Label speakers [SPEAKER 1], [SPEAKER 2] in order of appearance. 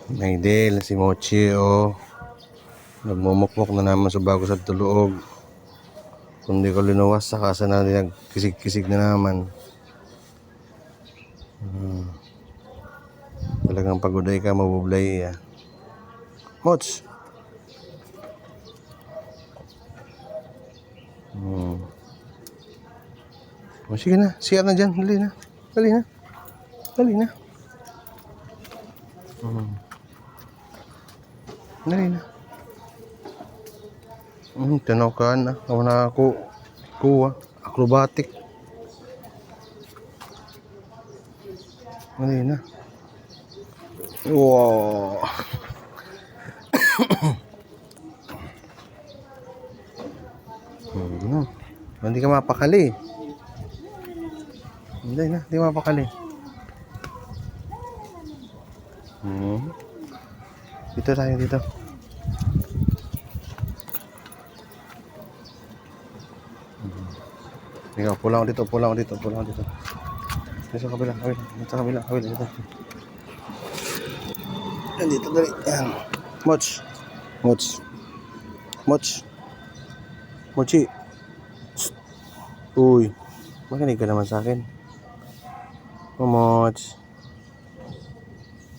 [SPEAKER 1] May del, si Mochi o nagmumukmok na naman sa bago sa tuluog. Kung di ko linuwas, saka sa na nagkisig-kisig na naman. Talagang pagoday ka, mabublay. Moch! O sige na, siya na dyan. Dali na. Dali na. Dali na. Dali na. Tanaw ka na. Ako na ako. Kuha. Acrobatic. Dali na. Wow. Hindi ka mapakali. Hindi mapakali. Dito tayo, dito. Ikaw, pulang ako dito. Dito sa kabila, dito. Dito, dali. Yan. Mochi. Uy, makinig ka naman sa akin. Moch.